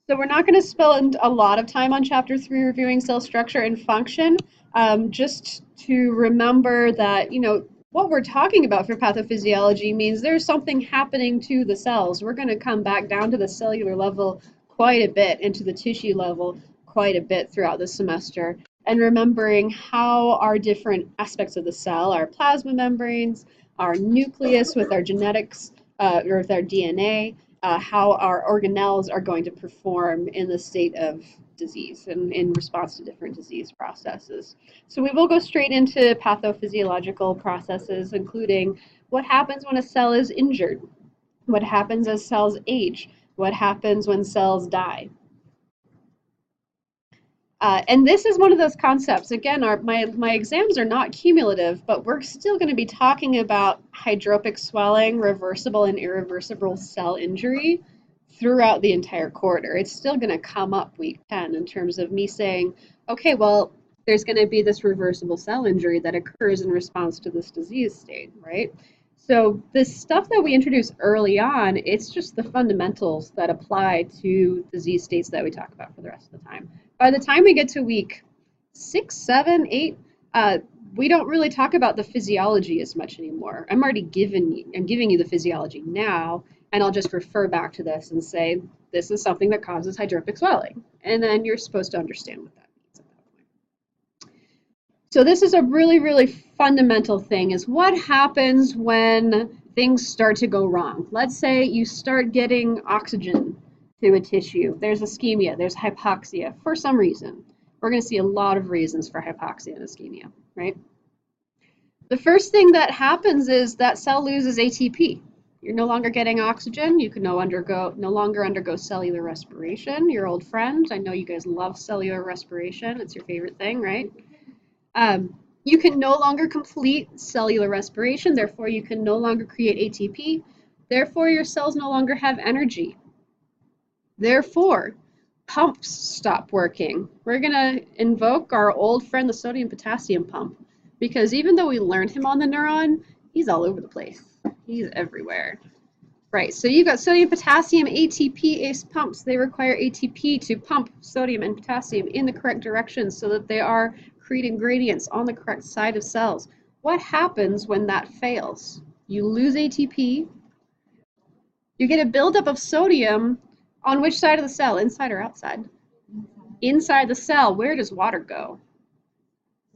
So we're not going to spend a lot of time on Chapter 3 reviewing cell structure and function, just to remember that, what we're talking about for pathophysiology means there's something happening to the cells. We're going to come back down to the cellular level quite a bit, into the tissue level quite a bit throughout the semester, and remembering how our different aspects of the cell, our plasma membranes, our nucleus with our genetics, or with our DNA, how our organelles are going to perform in the state of disease and in response to different disease processes. So we will go straight into pathophysiological processes, including what happens when a cell is injured, what happens as cells age, what happens when cells die. And this is one of those concepts. Again, my exams are not cumulative, but we're still going to be talking about hydropic swelling, reversible and irreversible cell injury throughout the entire quarter. It's still going to come up week 10 in terms of me saying, okay, well, there's going to be this reversible cell injury that occurs in response to this disease state, right? So this stuff that we introduce early on, it's just the fundamentals that apply to disease states that we talk about for the rest of the time. By the time we get to week 6, 7, 8, we don't really talk about the physiology as much anymore. I'm giving you the physiology now, and I'll just refer back to this and say, this is something that causes hydropic swelling. And then you're supposed to understand what that means at that point. So this is a really, really fundamental thing, is what happens when things start to go wrong. Let's say you start getting oxygen to a tissue. There's ischemia, there's hypoxia for some reason. We're going to see a lot of reasons for hypoxia and ischemia, right? The first thing that happens is that cell loses ATP. You're no longer getting oxygen. You can no longer undergo cellular respiration. Your old friend. I know you guys love cellular respiration. It's your favorite thing, right? You can no longer complete cellular respiration. Therefore, you can no longer create ATP. Therefore, your cells no longer have energy. Therefore, pumps stop working. We're going to invoke our old friend, the sodium-potassium pump, because even though we learned him on the neuron, he's all over the place. He's everywhere. Right, so you've got sodium, potassium, ATP, ACE pumps. They require ATP to pump sodium and potassium in the correct direction so that they are creating gradients on the correct side of cells. What happens when that fails? You lose ATP. You get a buildup of sodium on which side of the cell, inside or outside? Inside the cell. Where does water go?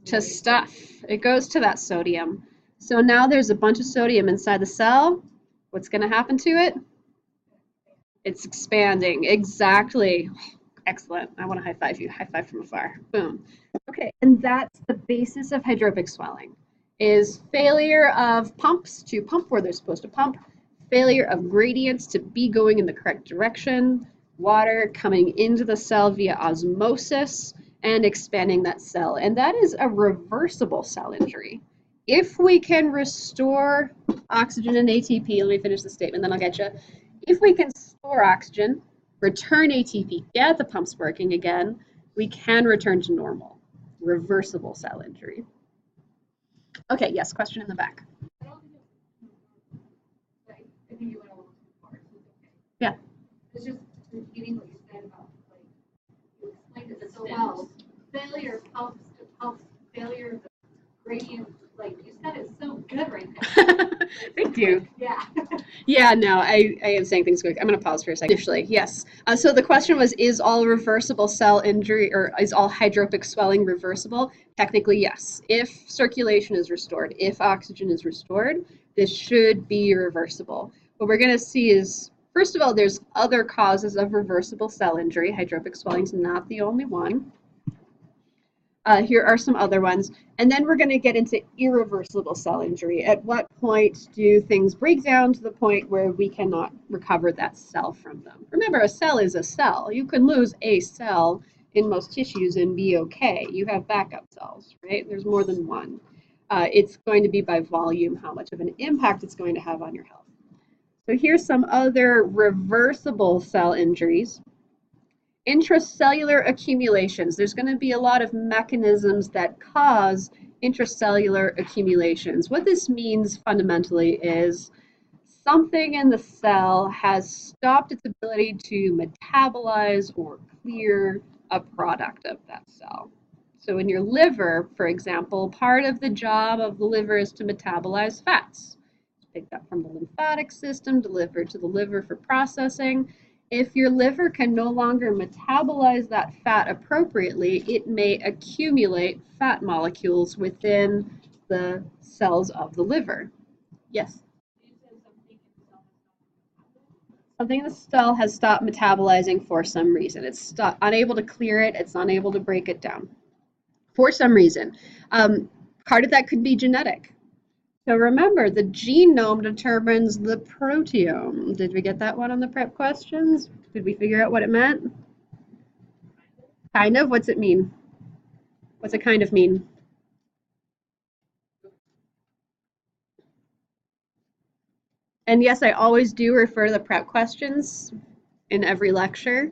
To stuff. It goes to that sodium. So now there's a bunch of sodium inside the cell. What's going to happen to it? It's expanding. Exactly. Excellent. I want to high five you. High five from afar. Boom. Okay, and that's the basis of hydropic swelling, is failure of pumps to pump where they're supposed to pump, failure of gradients to be going in the correct direction, water coming into the cell via osmosis and expanding that cell. And that is a reversible cell injury. If we can restore oxygen and ATP, let me finish the statement, then I'll get you. If we can store oxygen, return ATP, get the pumps working again, we can return to normal. Reversible cell injury. Okay, yes, question in the back. Yeah. It's just repeating what you said about, like, you explained it so well. Failure of pumps to pumps, failure of the gradient, like you said it so good right there. Thank you. Yeah. Yeah, no, I am saying things quick. I'm going to pause for a second. Initially, yes. So the question was, is all reversible cell injury, or is all hydropic swelling reversible? Technically, yes. If circulation is restored, if oxygen is restored, this should be reversible. What we're going to see is, first of all, there's other causes of reversible cell injury. Hydropic swelling is not the only one. Here are some other ones. And then we're going to get into irreversible cell injury. At what point do things break down to the point where we cannot recover that cell from them? Remember, a cell is a cell. You can lose a cell in most tissues and be okay. You have backup cells, right? There's more than one. It's going to be by volume how much of an impact it's going to have on your health. So here's some other reversible cell injuries. Intracellular accumulations. There's going to be a lot of mechanisms that cause intracellular accumulations. What this means fundamentally is something in the cell has stopped its ability to metabolize or clear a product of that cell. So in your liver, for example, part of the job of the liver is to metabolize fats. Picked up from the lymphatic system, delivered to the liver for processing. If your liver can no longer metabolize that fat appropriately, it may accumulate fat molecules within the cells of the liver. Yes? Something in the cell has stopped metabolizing for some reason. It's unable to clear it, it's unable to break it down for some reason. Part of that could be genetic. So remember, the genome determines the proteome. Did we get that one on the prep questions? Did we figure out what it meant? Kind of? What's it mean? What's it kind of mean? And yes, I always do refer to the prep questions in every lecture.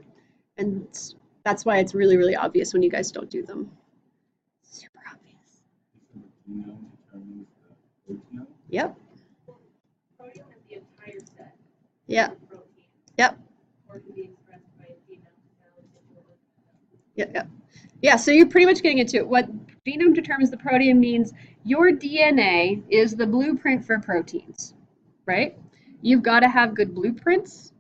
And that's why it's really, really obvious when you guys don't do them. Super obvious. Yep. Proteome is the entire set. Yeah. Protein. Yep. Or can be expressed by a genome. Yep. Yeah, so you're pretty much getting into it. What genome determines the proteome means your DNA is the blueprint for proteins, right? You've got to have good blueprints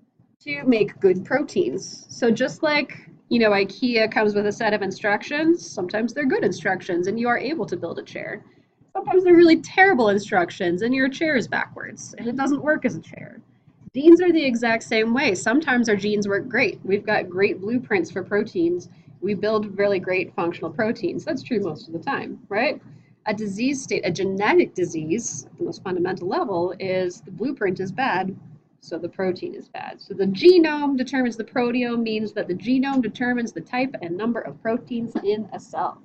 to make good proteins. So just like, IKEA comes with a set of instructions, sometimes they're good instructions and you are able to build a chair. Sometimes they're really terrible instructions and your chair is backwards and it doesn't work as a chair. Genes are the exact same way. Sometimes our genes work great. We've got great blueprints for proteins. We build really great functional proteins. That's true most of the time, right? A disease state, a genetic disease, at the most fundamental level, is the blueprint is bad, so the protein is bad. So the genome determines the proteome, means that the genome determines the type and number of proteins in a cell.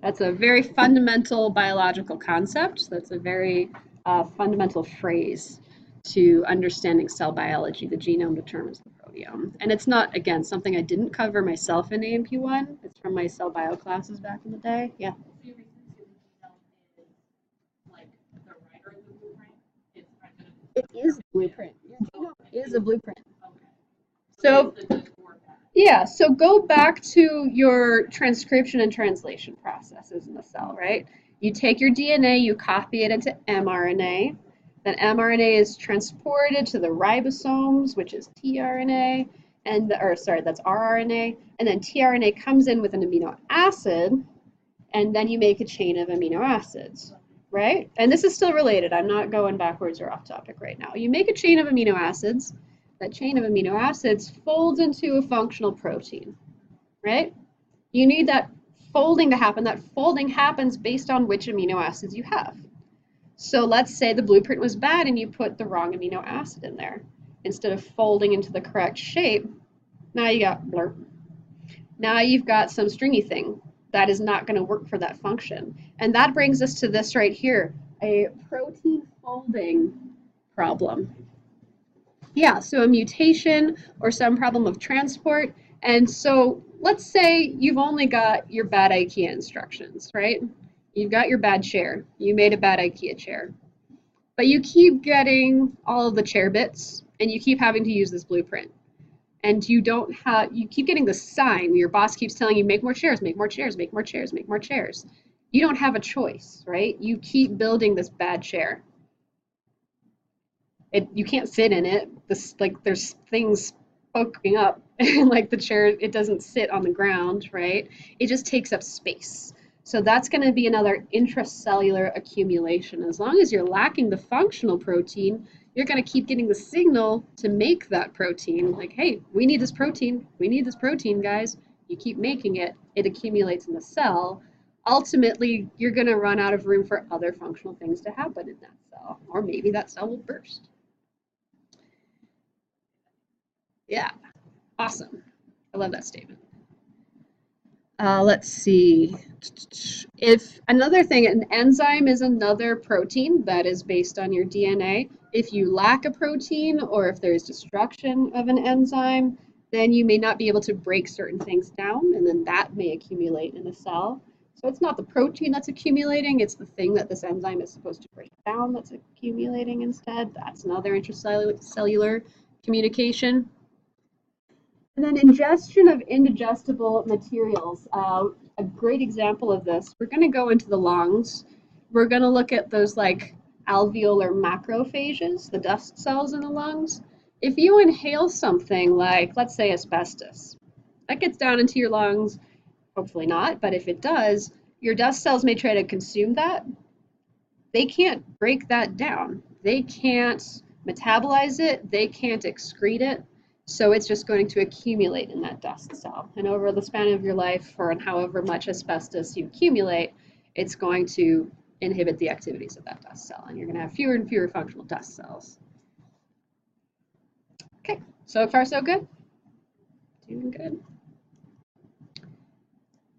That's a very fundamental biological concept. That's a very fundamental phrase to understanding cell biology. The genome determines the proteome. And it's not, again, something I didn't cover myself in AMP1. It's from my cell bio classes back in the day. Yeah. So your reason to the genome is like the writer of the blueprint? It's kind of it is the blueprint. Your genome is a blueprint. Okay. So yeah, so go back to your transcription and translation processes in the cell, right? You take your DNA, you copy it into mRNA. Then mRNA is transported to the ribosomes, which is tRNA, that's rRNA, and then tRNA comes in with an amino acid, and then you make a chain of amino acids, right? And this is still related. I'm not going backwards or off topic right now. You make a chain of amino acids. That chain of amino acids folds into a functional protein, right? You need that folding to happen. That folding happens based on which amino acids you have. So let's say the blueprint was bad and you put the wrong amino acid in there. Instead of folding into the correct shape, now you got blurb. Now you've got some stringy thing that is not going to work for that function. And that brings us to this right here, a protein folding problem. Yeah, so a mutation or some problem of transport. And so let's say you've only got your bad IKEA instructions, right? You've got your bad chair. You made a bad IKEA chair. But you keep getting all of the chair bits and you keep having to use this blueprint. And you keep getting the sign. Your boss keeps telling you, make more chairs, make more chairs, make more chairs, make more chairs. You don't have a choice, right? You keep building this bad chair. You can't sit in it. There's things poking up and like the chair, it doesn't sit on the ground, right? It just takes up space. So that's going to be another intracellular accumulation. As long as you're lacking the functional protein, you're going to keep getting the signal to make that protein. Like, hey, we need this protein. We need this protein, guys. You keep making it. It accumulates in the cell. Ultimately, you're going to run out of room for other functional things to happen in that cell. Or maybe that cell will burst. Yeah, awesome. I love that statement. Let's see. If another thing, an enzyme is another protein that is based on your DNA. If you lack a protein or if there's destruction of an enzyme, then you may not be able to break certain things down, and then that may accumulate in the cell. So it's not the protein that's accumulating, it's the thing that this enzyme is supposed to break down that's accumulating instead. That's another intracellular communication. And then ingestion of indigestible materials. A great example of this, we're going to go into the lungs. We're going to look at those like alveolar macrophages, the dust cells in the lungs. If you inhale something like, let's say, asbestos, that gets down into your lungs, hopefully not, but if it does, your dust cells may try to consume that. They can't break that down. They can't metabolize it. They can't excrete it. So it's just going to accumulate in that dust cell. And over the span of your life, or however much asbestos you accumulate, it's going to inhibit the activities of that dust cell. And you're going to have fewer and fewer functional dust cells. Okay, so far so good? Doing good.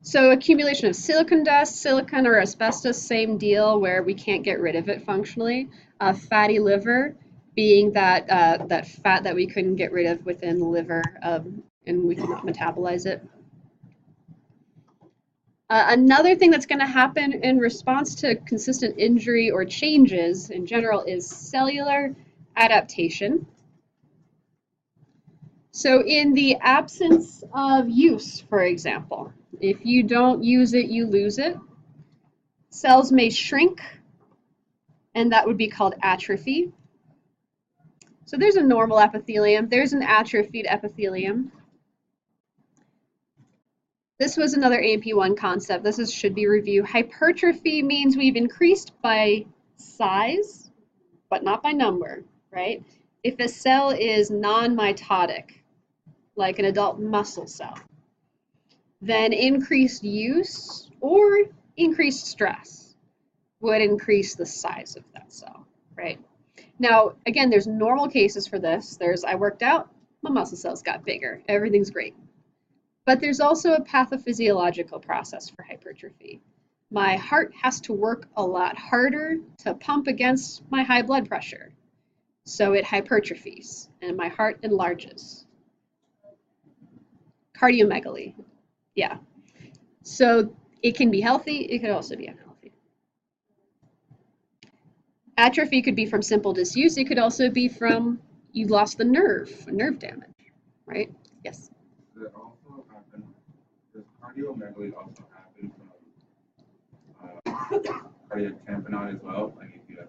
So accumulation of silicon dust, silicon or asbestos, same deal where we can't get rid of it functionally. Fatty liver being that that fat that we couldn't get rid of within the liver and we cannot metabolize it. Another thing that's going to happen in response to consistent injury or changes in general is cellular adaptation. So in the absence of use, for example, if you don't use it, you lose it. Cells may shrink, and that would be called atrophy. So there's a normal epithelium, there's an atrophied epithelium. This was another AP1 concept. This should be review. Hypertrophy means we've increased by size, but not by number, right? If a cell is non-mitotic, like an adult muscle cell, then increased use or increased stress would increase the size of that cell, right? Now, again, there's normal cases for this. I worked out, my muscle cells got bigger, everything's great. But there's also a pathophysiological process for hypertrophy. My heart has to work a lot harder to pump against my high blood pressure. So it hypertrophies and my heart enlarges. Cardiomegaly, yeah. So it can be healthy, it could also be unhealthy. Atrophy could be from simple disuse, it could also be from you lost the nerve damage, right? Yes? Does it also happen, does cardiomegaly also happen from cardiac tamponade as well? Like if you have,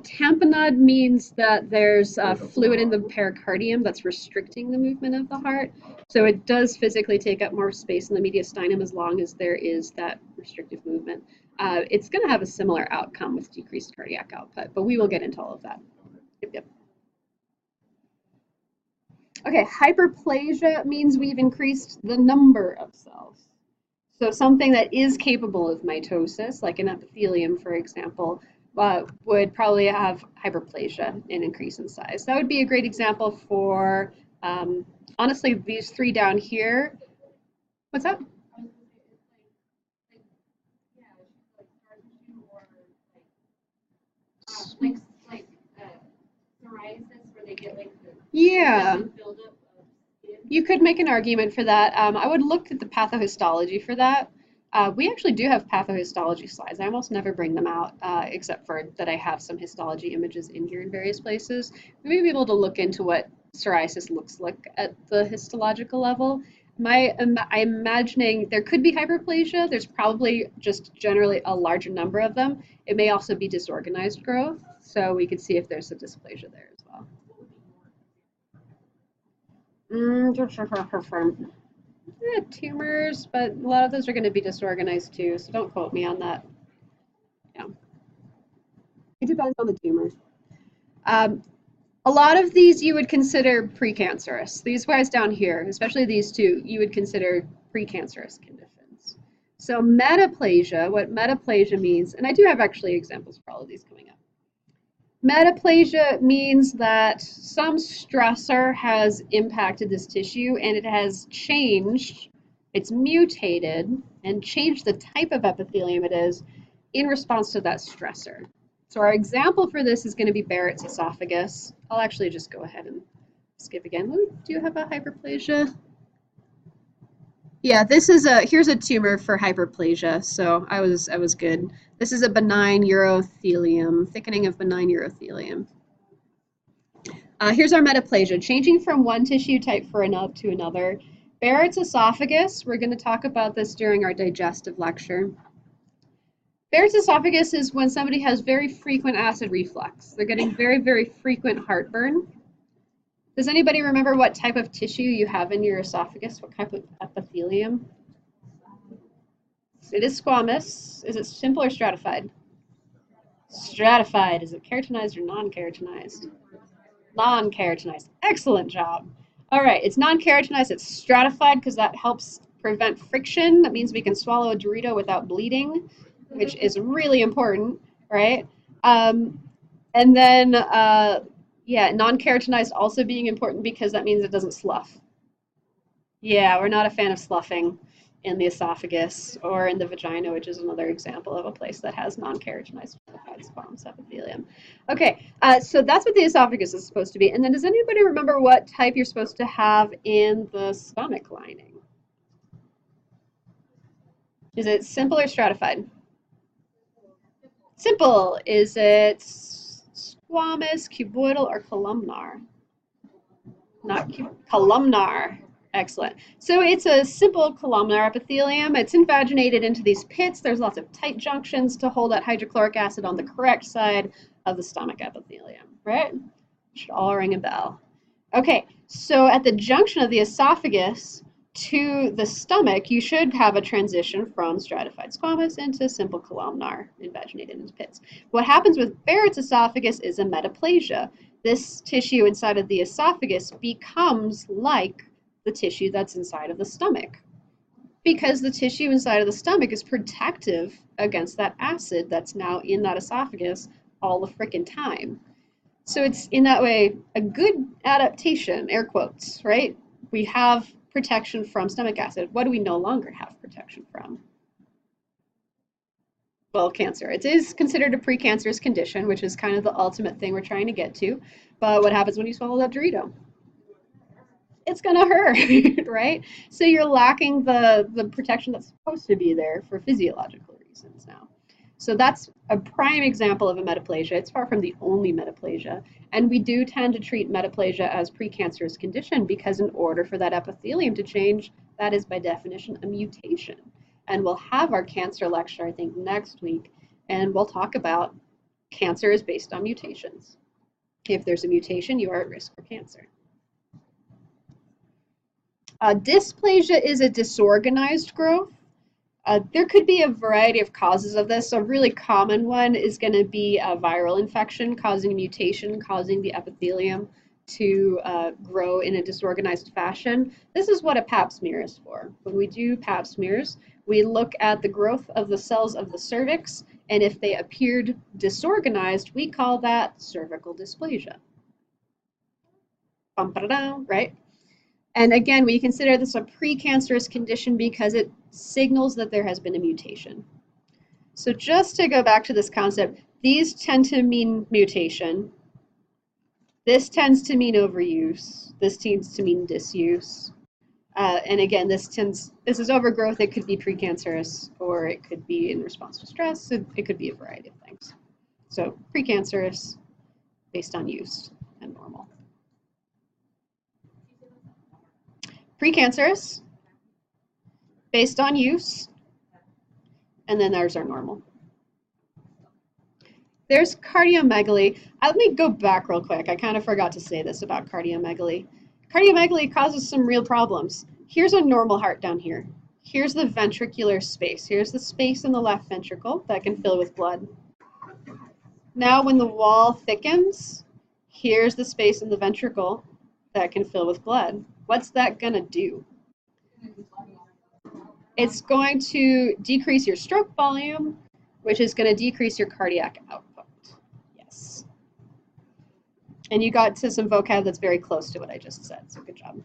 tamponade means that there's fluid in the pericardium that's restricting the movement of the heart. So it does physically take up more space in the mediastinum as long as there is that restrictive movement. It's going to have a similar outcome with decreased cardiac output, but we will get into all of that. Yep. Okay, hyperplasia means we've increased the number of cells. So something that is capable of mitosis, like an epithelium, for example, would probably have hyperplasia, an increase in size. That would be a great example for, honestly, these three down here. What's that? Like psoriasis, where they get like the Yeah. buildup of skin. You could make an argument for that. I would look at the pathohistology for that. We actually do have pathohistology slides. I almost never bring them out, except for that I have some histology images in here in various places. We may be able to look into what psoriasis looks like at the histological level. I'm imagining there could be hyperplasia. There's probably just generally a larger number of them. It may also be disorganized growth, so we could see if there's a dysplasia there as well. Tumors, but a lot of those are going to be disorganized too, so don't quote me on that. Yeah. It depends on the tumor. A lot of these you would consider precancerous. These guys down here, especially these two, you would consider precancerous conditions. So metaplasia, what metaplasia means, and I do have actually examples for all of these coming up. Metaplasia means that some stressor has impacted this tissue and it has changed, it's mutated and changed the type of epithelium it is in response to that stressor. So our example for this is going to be Barrett's esophagus. I'll actually just go ahead and skip again. Do you have a hyperplasia? Yeah, this is here's a tumor for hyperplasia, so I was good. This is a benign urothelium, thickening of benign urothelium. Here's our metaplasia, changing from one tissue type to another. Barrett's esophagus, we're going to talk about this during our digestive lecture. Barrett's esophagus is when somebody has very frequent acid reflux. They're getting very, very frequent heartburn. Does anybody remember what type of tissue you have in your esophagus? What type of epithelium? It is squamous. Is it simple or stratified? Stratified. Is it keratinized or non-keratinized? Non-keratinized. Excellent job. All right, it's non-keratinized. It's stratified because that helps prevent friction. That means we can swallow a Dorito without bleeding, which is really important, right? And then, yeah, non-keratinized also being important because that means it doesn't slough. Yeah, we're not a fan of sloughing in the esophagus or in the vagina, which is another example of a place that has non-keratinized squamous epithelium. Okay, so that's what the esophagus is supposed to be. And then does anybody remember what type you're supposed to have in the stomach lining? Is it simple or stratified? Simple. Is it squamous, cuboidal, or columnar? Not columnar. Excellent. So it's a simple columnar epithelium. It's invaginated into these pits. There's lots of tight junctions to hold that hydrochloric acid on the correct side of the stomach epithelium, right? Should all ring a bell. Okay, so at the junction of the esophagus to the stomach, you should have a transition from stratified squamous into simple columnar, invaginated into pits. What happens with Barrett's esophagus is a metaplasia. This tissue inside of the esophagus becomes like the tissue that's inside of the stomach, because the tissue inside of the stomach is protective against that acid that's now in that esophagus all the frickin' time. So it's in that way a good adaptation, air quotes, right? We have protection from stomach acid. What do we no longer have protection from? Well, cancer. It is considered a precancerous condition, which is kind of the ultimate thing we're trying to get to. But what happens when you swallow that Dorito? It's gonna hurt, right? So you're lacking the protection that's supposed to be there for physiological reasons now. So that's a prime example of a metaplasia. It's far from the only metaplasia. And we do tend to treat metaplasia as precancerous condition because in order for that epithelium to change, that is by definition a mutation. And we'll have our cancer lecture, I think, next week, and we'll talk about cancer is based on mutations. If there's a mutation, you are at risk for cancer. Dysplasia is a disorganized growth. There could be a variety of causes of this. A really common one is going to be a viral infection causing a mutation, causing the epithelium to grow in a disorganized fashion. This is what a pap smear is for. When we do pap smears, we look at the growth of the cells of the cervix, and if they appeared disorganized, we call that cervical dysplasia. Right? And again, we consider this a precancerous condition because it signals that there has been a mutation. So just to go back to this concept, these tend to mean mutation. This tends to mean overuse. This tends to mean disuse. And again, this is overgrowth. It could be precancerous, or it could be in response to stress. It could be a variety of things. So precancerous based on use and normal. Precancerous, based on use, and then there's our normal. There's cardiomegaly. Let me go back real quick. I kind of forgot to say this about cardiomegaly. Cardiomegaly causes some real problems. Here's a normal heart down here. Here's the ventricular space. Here's the space in the left ventricle that can fill with blood. Now when the wall thickens, here's the space in the ventricle that can fill with blood. What's that going to do? It's going to decrease your stroke volume, which is going to decrease your cardiac output. Yes. And you got to some vocab that's very close to what I just said, so good job.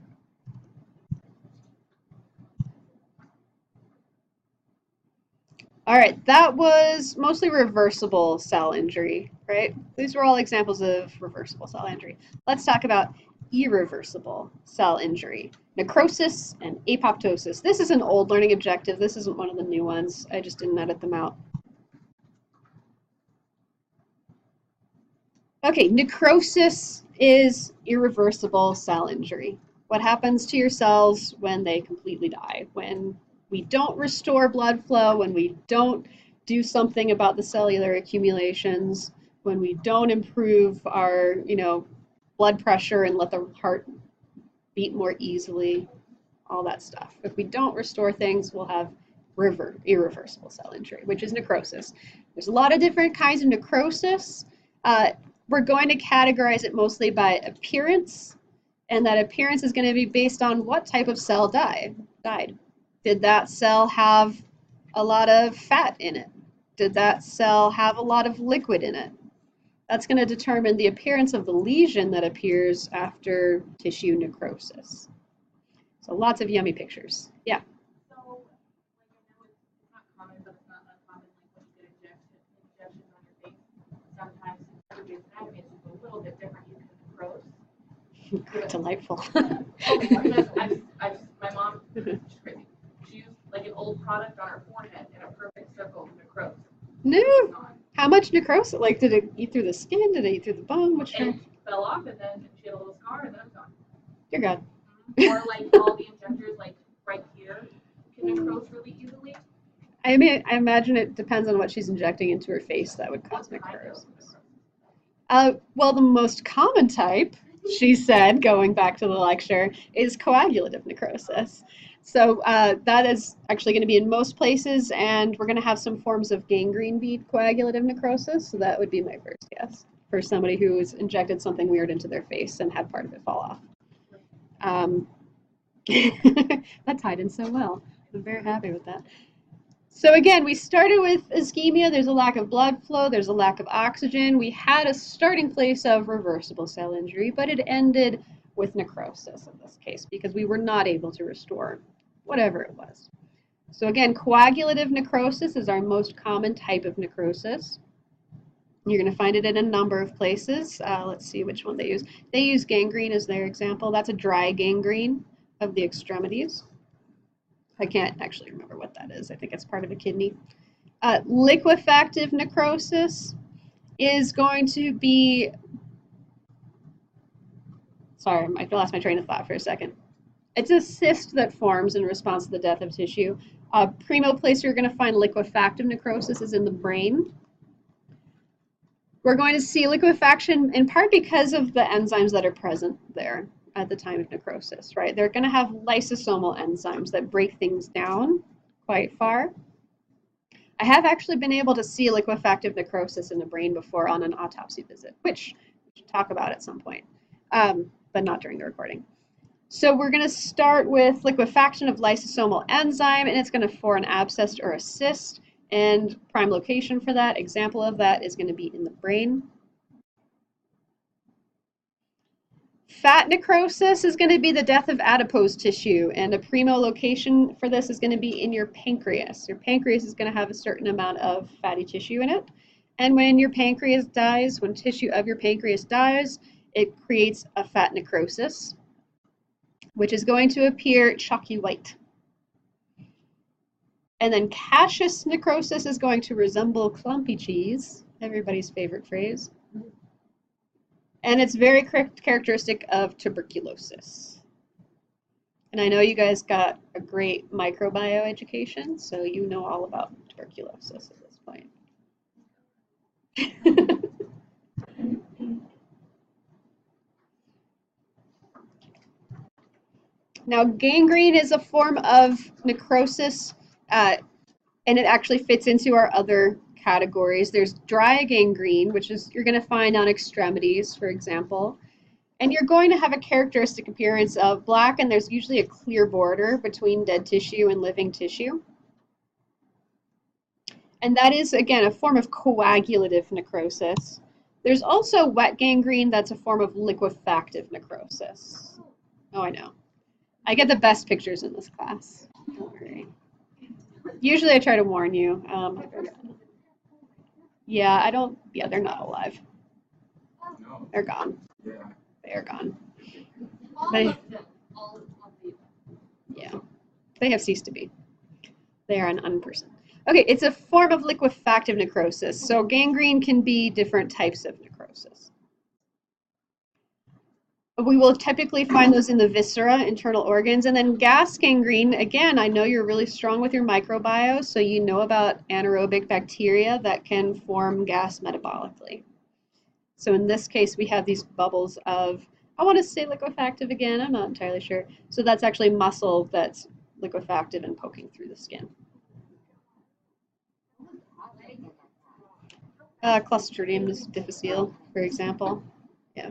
All right, that was mostly reversible cell injury, right? These were all examples of reversible cell injury. Let's talk about irreversible cell injury. necrosis, and apoptosis. This is an old learning objective. This isn't one of the new ones. I just didn't edit them out. Okay, necrosis is irreversible cell injury. What happens to your cells when they completely die? When we don't restore blood flow, when we don't do something about the cellular accumulations, when we don't improve our, blood pressure and let the heart beat more easily, all that stuff. If we don't restore things, we'll have irreversible cell injury, which is necrosis. There's a lot of different kinds of necrosis. We're going to categorize it mostly by appearance, and that appearance is going to be based on what type of cell died. Did that cell have a lot of fat in it? Did that cell have a lot of liquid in it? That's going to determine the appearance of the lesion that appears after tissue necrosis. So lots of yummy pictures. Yeah. So, I know it's not common, but it's not uncommon, when you get injections on your face, sometimes everybody's anatomy is just a little bit different. You can necrose. Delightful. My mom, she's crazy. She used an old product on her forehead in a perfect circle to necrose. No. How much necrosis? Did it eat through the skin? Did it eat through the bone? It fell off, and then she had a little scar, and then it was gone. Dear God. Or all the injectors, right here, can necrose really easily. I imagine it depends on what she's injecting into her face that would cause necrosis. Well, the most common type, she said, going back to the lecture, is coagulative necrosis. So that is actually going to be in most places, and we're going to have some forms of gangrene bead coagulative necrosis. So that would be my first guess for somebody who's injected something weird into their face and had part of it fall off. That tied in so well. I'm very happy with that. So again, we started with ischemia. There's a lack of blood flow. There's a lack of oxygen. We had a starting place of reversible cell injury, but it ended with necrosis in this case because we were not able to restore whatever it was. So again, coagulative necrosis is our most common type of necrosis. You're going to find it in a number of places. Let's see which one they use. They use gangrene as their example. That's a dry gangrene of the extremities. I can't actually remember what that is. I think it's part of a kidney. Liquefactive necrosis is going to be, sorry, I lost my train of thought for a second. It's a cyst that forms in response to the death of tissue. Primo place you're going to find liquefactive necrosis is in the brain. We're going to see liquefaction in part because of the enzymes that are present there at the time of necrosis, right? They're going to have lysosomal enzymes that break things down quite far. I have actually been able to see liquefactive necrosis in the brain before on an autopsy visit, which we should talk about at some point, but not during the recording. So we're going to start with liquefaction of lysosomal enzyme, and it's going to form an abscess or a cyst, and prime location for that, example of that, is going to be in the brain. Fat necrosis is going to be the death of adipose tissue, and a primo location for this is going to be in your pancreas. Your pancreas is going to have a certain amount of fatty tissue in it, and when your pancreas dies, when tissue of your pancreas dies, it creates a fat necrosis, which is going to appear chalky white. And then caseous necrosis is going to resemble clumpy cheese, everybody's favorite phrase. And it's very characteristic of tuberculosis. And I know you guys got a great microbiome education, so you know all about tuberculosis at this point. Now, gangrene is a form of necrosis, and it actually fits into our other categories. There's dry gangrene, which is you're going to find on extremities, for example, and you're going to have a characteristic appearance of black, and there's usually a clear border between dead tissue and living tissue. And that is, again, a form of coagulative necrosis. There's also wet gangrene that's a form of liquefactive necrosis. Oh, I know. I get the best pictures in this class. Don't worry. Usually I try to warn you. Yeah, they're not alive. No. They're gone. Yeah. They are gone. All They- of them. All of them. They have ceased to be. They are an unperson. Okay, it's a form of liquefactive necrosis. So gangrene can be different types of necrosis. We will typically find those in the viscera, internal organs, and then gas gangrene. Again, I know you're really strong with your microbiome, so you know about anaerobic bacteria that can form gas metabolically. So in this case, we have these bubbles of, I want to say liquefactive again, I'm not entirely sure. So that's actually muscle that's liquefactive and poking through the skin. Clostridium difficile, for example. Yeah.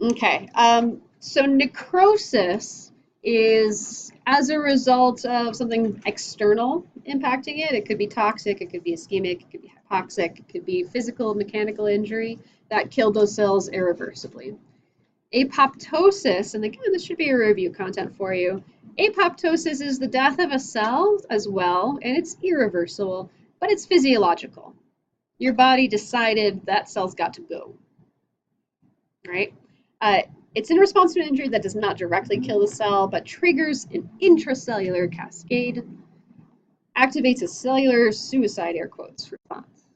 Okay. So necrosis is as a result of something external impacting it. It could be toxic, it could be ischemic, it could be hypoxic, it could be physical, mechanical injury that killed those cells irreversibly. Apoptosis, and again, this should be a review content for you. Apoptosis is the death of a cell as well, and it's irreversible, but it's physiological. Your body decided that cell's got to go, right? It's in response to an injury that does not directly kill the cell, but triggers an intracellular cascade, activates a cellular suicide, air quotes, response.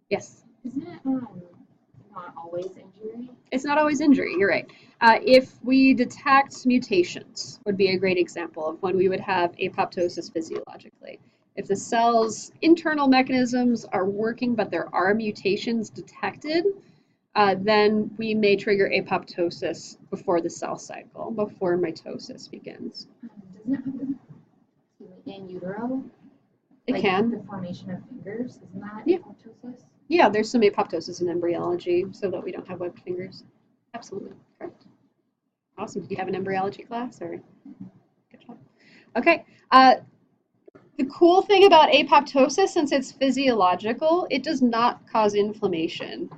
Yes? Isn't it not always injury? It's not always injury, you're right. If we detect mutations, would be a great example of when we would have apoptosis physiologically. If the cell's internal mechanisms are working, but there are mutations detected, then we may trigger apoptosis before the cell cycle, before mitosis begins. Doesn't it happen in utero? It like can. The formation of fingers, isn't that Yeah. apoptosis? Yeah, there's some apoptosis in embryology so that we don't have webbed fingers. Absolutely, correct. Awesome. Did you have an embryology class? Or good job. Okay. The cool thing about apoptosis, since it's physiological, it does not cause inflammation.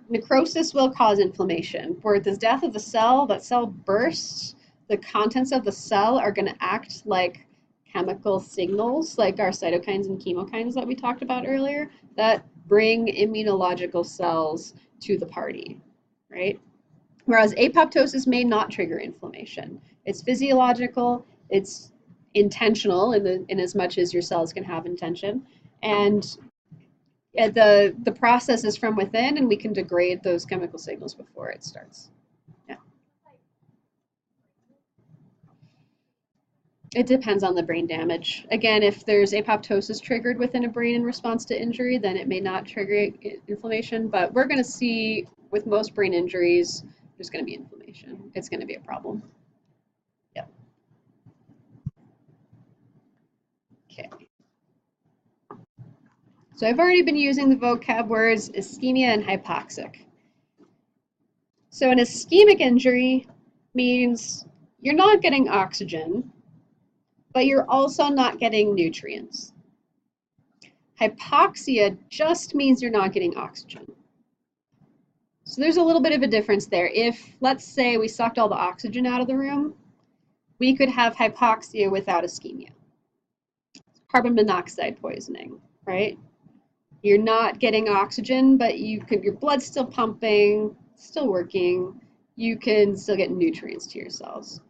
Necrosis will cause inflammation. Where the death of the cell, that cell bursts, the contents of the cell are going to act like chemical signals, like our cytokines and chemokines that we talked about earlier, that bring immunological cells to the party, right? Whereas apoptosis may not trigger inflammation. It's physiological, it's intentional in as much as your cells can have intention, and the process is from within, and we can degrade those chemical signals before it starts. Yeah. It depends on the brain damage. Again, if there's apoptosis triggered within a brain in response to injury, then it may not trigger inflammation, but we're going to see with most brain injuries, there's going to be inflammation. It's going to be a problem. Yeah. Okay. So I've already been using the vocab words ischemia and hypoxic. So an ischemic injury means you're not getting oxygen, but you're also not getting nutrients. Hypoxia just means you're not getting oxygen. So there's a little bit of a difference there. If, let's say, we sucked all the oxygen out of the room, we could have hypoxia without ischemia. Carbon monoxide poisoning, right? You're not getting oxygen, but your blood's still pumping, still working. You can still get nutrients to your cells.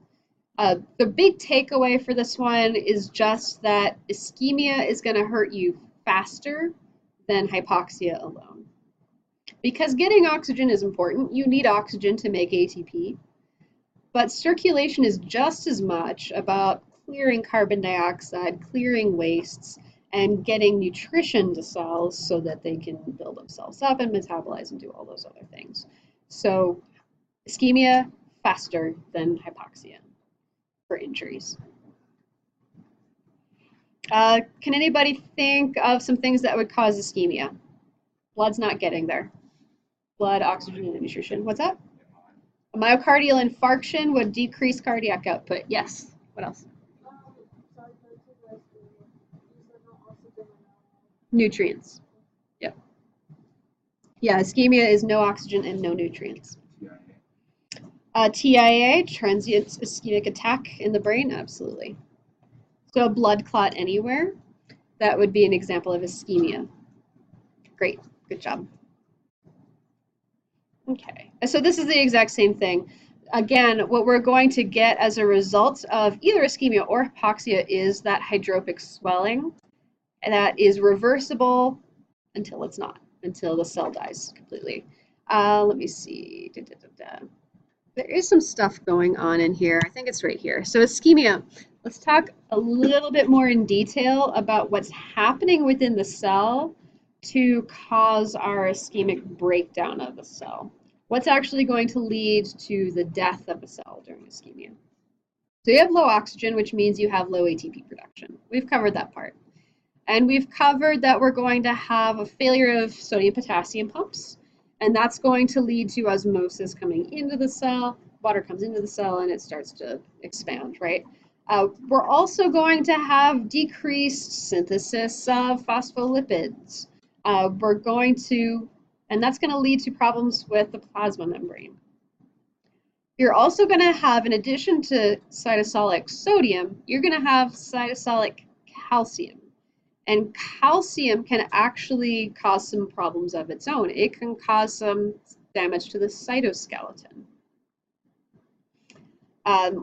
The big takeaway for this one is just that ischemia is going to hurt you faster than hypoxia alone. Because getting oxygen is important. You need oxygen to make ATP. But circulation is just as much about clearing carbon dioxide, clearing wastes, and getting nutrition to cells so that they can build themselves up and metabolize and do all those other things. So ischemia, faster than hypoxia for injuries. Can anybody think of some things that would cause ischemia? Blood's not getting there. Blood, oxygen, and nutrition. What's that? A myocardial infarction would decrease cardiac output. Yes. What else? Nutrients. Yep. Yeah, ischemia is no oxygen and no nutrients. TIA, transient ischemic attack in the brain, absolutely. So a blood clot anywhere, that would be an example of ischemia. Great, good job. Okay, so this is the exact same thing. again, what we're going to get as a result of either ischemia or hypoxia is that hydropic swelling, and that is reversible until it's not, until the cell dies completely. Let me see. There is some stuff going on in here. I think it's right here. So ischemia. Let's talk a little bit more in detail about what's happening within the cell to cause our ischemic breakdown of the cell. What's actually going to lead to the death of a cell during ischemia? So you have low oxygen, which means you have low ATP production. We've covered that part. And we've covered that we're going to have a failure of sodium-potassium pumps, and that's going to lead to osmosis coming into the cell. Water comes into the cell and it starts to expand, right? We're also going to have decreased synthesis of phospholipids. We're going to, and that's going to lead to problems with the plasma membrane. You're also going to have, in addition to cytosolic sodium, you're going to have cytosolic calcium. And calcium can actually cause some problems of its own. It can cause some damage to the cytoskeleton.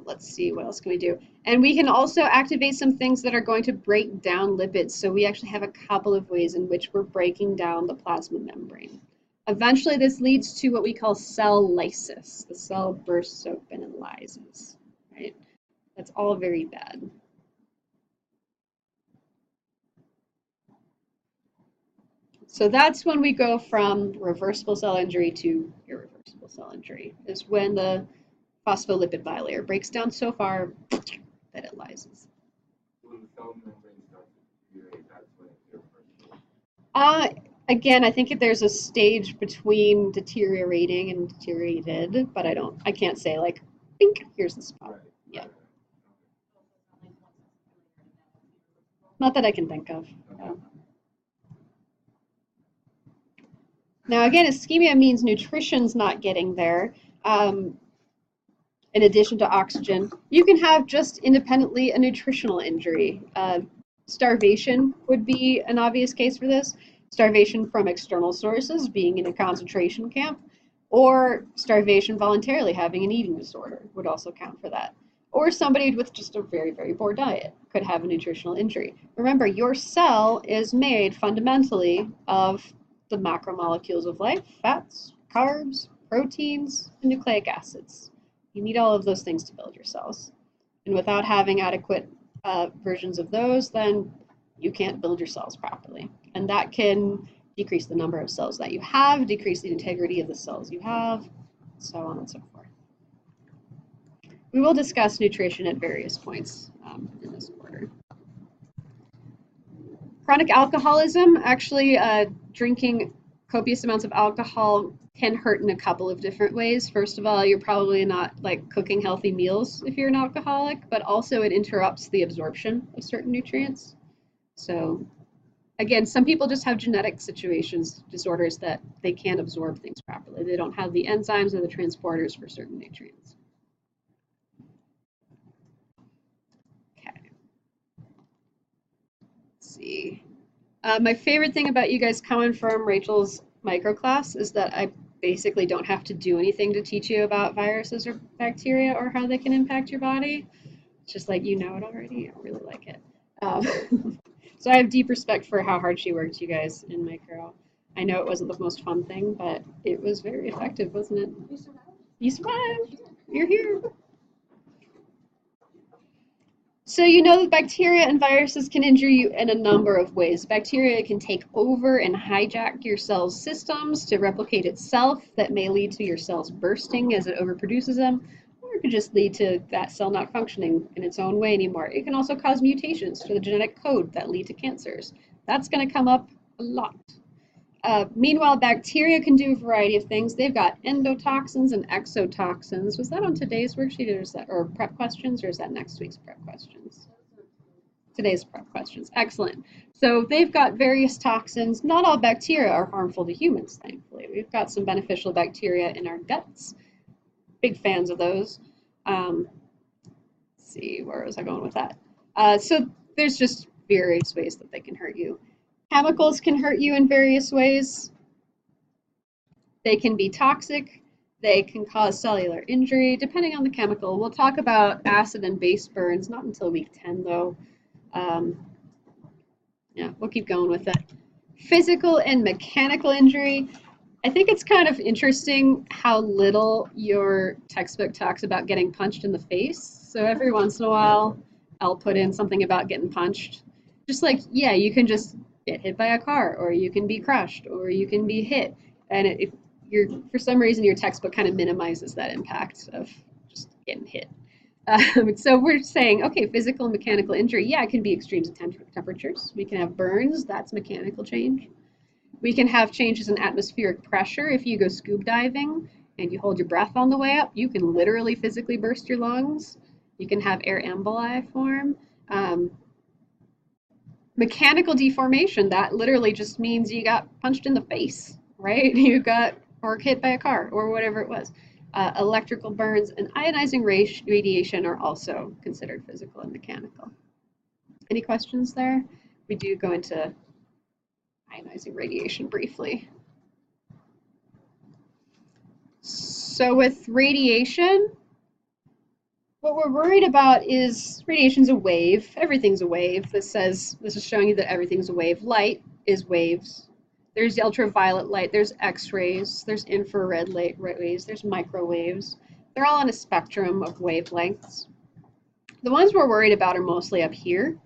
Let's see, what else can we do? And we can also activate some things that are going to break down lipids. So we actually have a couple of ways in which we're breaking down the plasma membrane. Eventually, this leads to what we call cell lysis. The cell bursts open and lyses, right? That's all very bad. So that's when we go from reversible cell injury to irreversible cell injury, is when the phospholipid bilayer breaks down so far that it lyses. When the cell membrane starts to deteriorate, that's when it's irreversible. Again, I think there's a stage between deteriorating and deteriorated, but I can't say like, think, here's the spot. Right. Yeah. Right. Not that I can think of. Okay. Now, again, ischemia means nutrition's not getting there. In addition to oxygen, you can have just independently a nutritional injury. Starvation would be an obvious case for this. Starvation from external sources, being in a concentration camp, or starvation voluntarily, having an eating disorder would also count for that. Or somebody with just a very, very poor diet could have a nutritional injury. Remember, your cell is made fundamentally of the macromolecules of life, fats, carbs, proteins, and nucleic acids. You need all of those things to build your cells. And without having adequate versions of those, then you can't build your cells properly. And that can decrease the number of cells that you have, decrease the integrity of the cells you have, so on and so forth. We will discuss nutrition at various points in this quarter. Chronic alcoholism, actually drinking copious amounts of alcohol can hurt in a couple of different ways. First of all, you're probably not like cooking healthy meals if you're an alcoholic, but also it interrupts the absorption of certain nutrients. So again, some people just have genetic disorders that they can't absorb things properly. They don't have the enzymes or the transporters for certain nutrients. Okay. Let's see. My favorite thing about you guys coming from Rachel's micro class is that I basically don't have to do anything to teach you about viruses or bacteria or how they can impact your body. It's just like, you know it already. I really like it. So I have deep respect for how hard she worked, you guys, in micro. I know it wasn't the most fun thing, but it was very effective, wasn't it? You survived. You survived. You're here. So you know that bacteria and viruses can injure you in a number of ways. Bacteria can take over and hijack your cell's systems to replicate itself. That may lead to your cells bursting as it overproduces them, or it could just lead to that cell not functioning in its own way anymore. It can also cause mutations to the genetic code that lead to cancers. That's going to come up a lot. Meanwhile, bacteria can do a variety of things. They've got endotoxins and exotoxins. Was that on today's worksheet, or is that, or prep questions, or is that next week's prep questions? Today's prep questions. Excellent. So they've got various toxins. Not all bacteria are harmful to humans, thankfully. We've got some beneficial bacteria in our guts. Big fans of those. Let's see, where was I going with that? So there's just various ways that they can hurt you. Chemicals can hurt you in various ways. They can be toxic. They can cause cellular injury depending on the chemical. We'll talk about acid and base burns, not until week 10 though. Yeah, we'll keep going with it. Physical and mechanical injury. I think it's kind of interesting how little your textbook talks about getting punched in the face. So every once in a while, I'll put in something about getting punched. Just like, yeah, you can just get hit by a car, or you can be crushed, or you can be hit. And for some reason, your textbook kind of minimizes that impact of just getting hit. So we're saying, okay, physical and mechanical injury, yeah, it can be extremes of temperatures. We can have burns, that's mechanical change. We can have changes in atmospheric pressure. If you go scuba diving and you hold your breath on the way up, you can literally physically burst your lungs. You can have air emboli form. Mechanical deformation, that literally just means you got punched in the face, right? You got, or hit by a car, or whatever it was. Electrical burns and ionizing radiation are also considered physical and mechanical. Any questions there? We do go into ionizing radiation briefly. So with radiation, what we're worried about is radiation's a wave. Everything's a wave. This is showing you that everything's a wave. Light is waves. There's ultraviolet light, there's X-rays, there's infrared light rays, there's microwaves. They're all on a spectrum of wavelengths. The ones we're worried about are mostly up here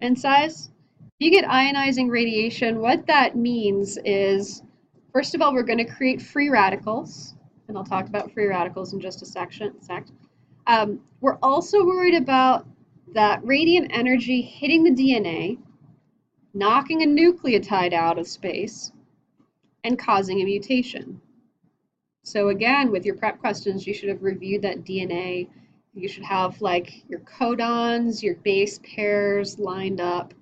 in size. If you get ionizing radiation, what that means is, first of all, we're going to create free radicals, and I'll talk about free radicals in just a sec. We're also worried about that radiant energy hitting the DNA, knocking a nucleotide out of space, and causing a mutation. So again, with your prep questions, you should have reviewed that DNA. You should have like your codons, your base pairs lined up.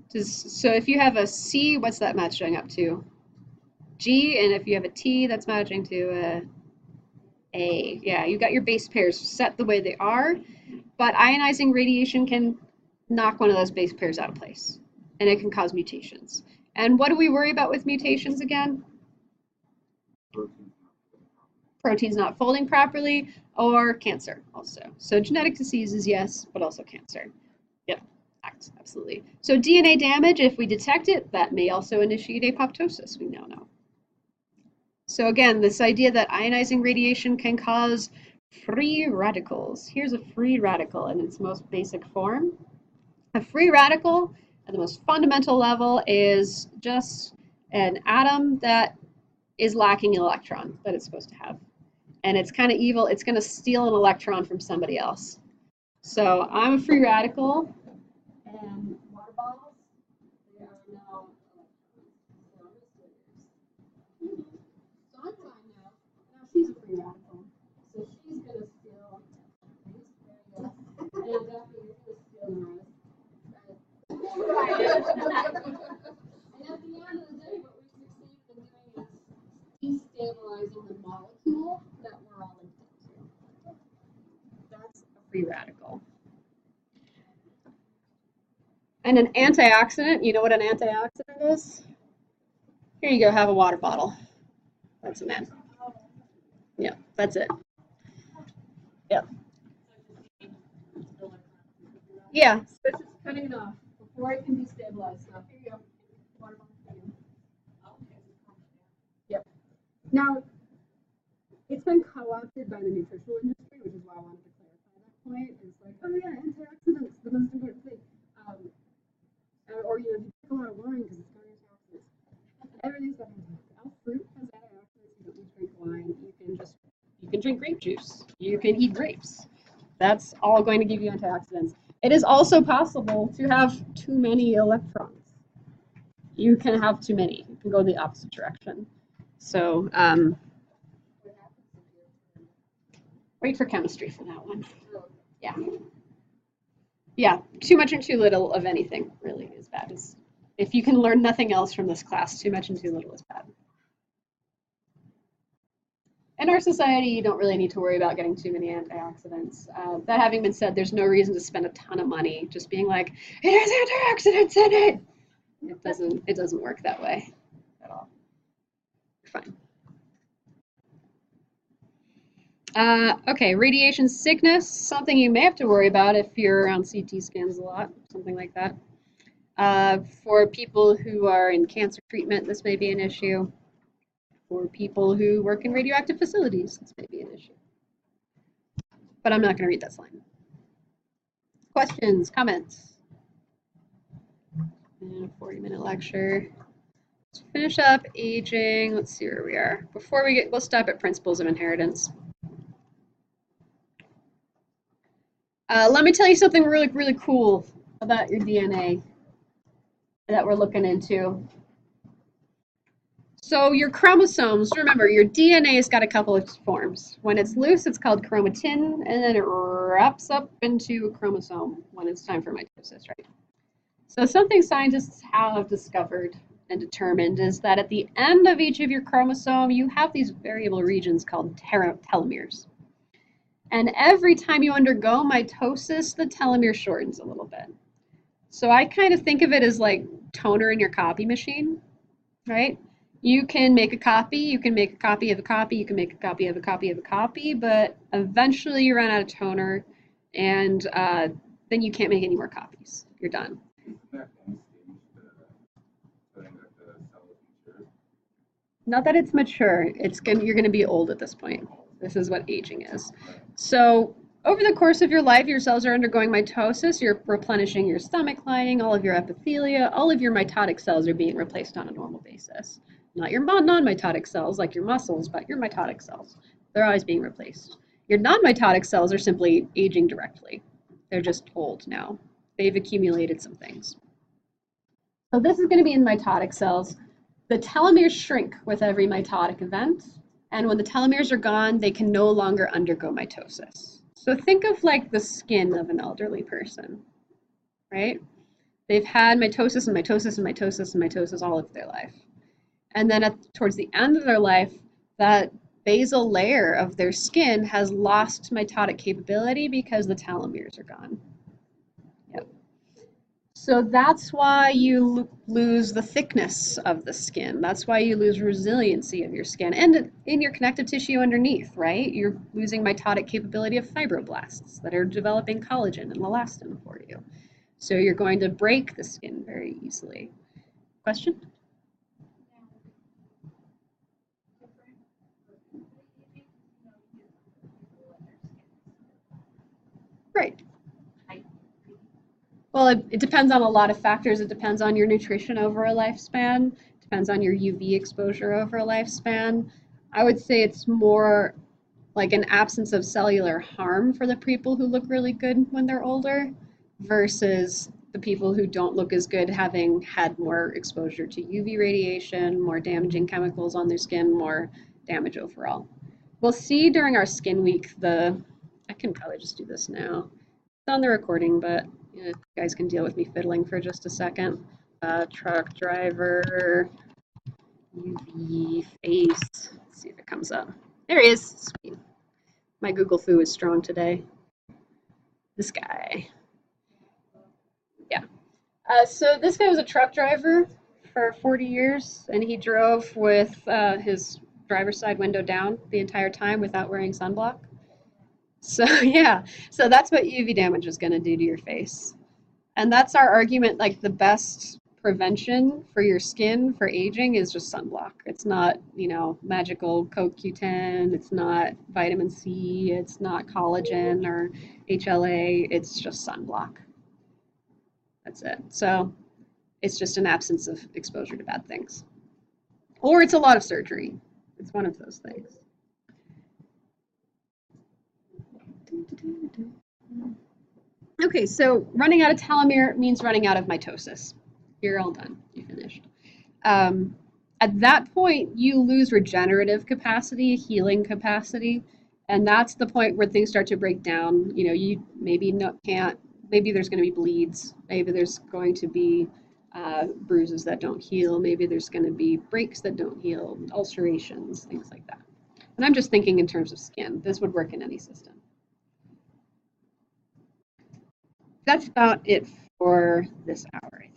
So if you have a C, what's that matching up to? G, and if you have a T, that's matching to A. Yeah, you got your base pairs set the way they are, but ionizing radiation can knock one of those base pairs out of place, and it can cause mutations. And what do we worry about with mutations again? Proteins not folding properly, or cancer also. So genetic diseases, yes, but also cancer. Yep, absolutely. So DNA damage, if we detect it, that may also initiate apoptosis, we now know. So again, this idea that ionizing radiation can cause free radicals. Here's a free radical in its most basic form. A free radical at the most fundamental level is just an atom that is lacking an electron that it's supposed to have. And it's kind of evil. It's going to steal an electron from somebody else. So I'm a free radical, and water bottles, they are now electrons. So I'm fine now. Now she's a free radical. So she's going to steal. There you go. And Daphne, you're going to steal mine. And at the end of the day, what we succeed in doing is destabilizing the molecule that we're all linked to. That's a free radical. And an antioxidant, you know what an antioxidant is? Here you go, have a water bottle. That's an antioxidant. Yeah, that's it. Yeah. Yeah, so it's just cutting it off before it can destabilize stuff. Here you go. Water bottle for you. Yep. Now, it's been co-opted by the nutritional industry, which is why I wanted to clarify that point. It's like, oh yeah, antioxidants, the most important thing. Or you know, you drink a lot of wine because it's got antioxidants. Everything's got antioxidants. All fruit has antioxidants. You don't need to drink wine. You can drink grape juice. You can eat grapes. That's all going to give you antioxidants. It is also possible to have too many electrons. You can have too many. You can go the opposite direction. So wait for chemistry for that one. Yeah. Yeah, too much and too little of anything really is bad. If you can learn nothing else from this class, too much and too little is bad. In our society, you don't really need to worry about getting too many antioxidants. That having been said, there's no reason to spend a ton of money just being like, it has antioxidants in it. It doesn't work that way at all. You're fine. Okay, radiation sickness, something you may have to worry about if you're around CT scans a lot, something like that. For people who are in cancer treatment, this may be an issue. For people who work in radioactive facilities, this may be an issue. But I'm not going to read that slide. Questions, comments? And a 40-minute lecture. Let's finish up aging. Let's see where we are. Before we get, we'll stop at principles of inheritance. Let me tell you something really, really cool about your DNA that we're looking into. So your chromosomes, remember, your DNA's got a couple of forms. When it's loose, it's called chromatin, and then it wraps up into a chromosome when it's time for mitosis, right? So something scientists have discovered and determined is that at the end of each of your chromosome, you have these variable regions called telomeres. And every time you undergo mitosis, the telomere shortens a little bit. So I kind of think of it as like toner in your copy machine, right? You can make a copy, you can make a copy of a copy, you can make a copy of a copy of a copy, but eventually you run out of toner, and then you can't make any more copies. You're done. Not that it's mature, you're going to be old at this point. This is what aging is. So over the course of your life, your cells are undergoing mitosis, you're replenishing your stomach lining, all of your epithelia, all of your mitotic cells are being replaced on a normal basis. Not your non-mitotic cells like your muscles, but your mitotic cells. They're always being replaced. Your non-mitotic cells are simply aging directly. They're just old now. They've accumulated some things. So this is going to be in mitotic cells. The telomeres shrink with every mitotic event, and when the telomeres are gone, they can no longer undergo mitosis. So think of like the skin of an elderly person, right? They've had mitosis and mitosis and mitosis and mitosis all of their life. And then towards the end of their life, that basal layer of their skin has lost mitotic capability because the telomeres are gone. Yep. So that's why you lose the thickness of the skin. That's why you lose resiliency of your skin and in your connective tissue underneath, right? You're losing mitotic capability of fibroblasts that are developing collagen and elastin for you. So you're going to break the skin very easily. Question? Right. Well, it depends on a lot of factors. It depends on your nutrition over a lifespan. It depends on your UV exposure over a lifespan. I would say it's more like an absence of cellular harm for the people who look really good when they're older versus the people who don't look as good having had more exposure to UV radiation, more damaging chemicals on their skin, more damage overall. We'll see during our skin week I can probably just do this now. It's on the recording, but you guys can deal with me fiddling for just a second. Truck driver, UV face. Let's see if it comes up. There he is. Sweet. My Google Foo is strong today. This guy. Yeah. So this guy was a truck driver for 40 years, and he drove with his driver's side window down the entire time without wearing sunblock. So yeah, so that's what UV damage is going to do to your face. And that's our argument, like the best prevention for your skin for aging is just sunblock. It's not, magical CoQ10, it's not vitamin C, it's not collagen or HLA, it's just sunblock. That's it. So it's just an absence of exposure to bad things. Or it's a lot of surgery. It's one of those things. Okay, so running out of telomere means running out of mitosis. You're all done. You finished. At that point, you lose regenerative capacity, healing capacity, and that's the point where things start to break down. You maybe maybe there's going to be bleeds. Maybe there's going to be bruises that don't heal. Maybe there's going to be breaks that don't heal, ulcerations, things like that. And I'm just thinking in terms of skin. This would work in any system. That's about it for this hour, I think.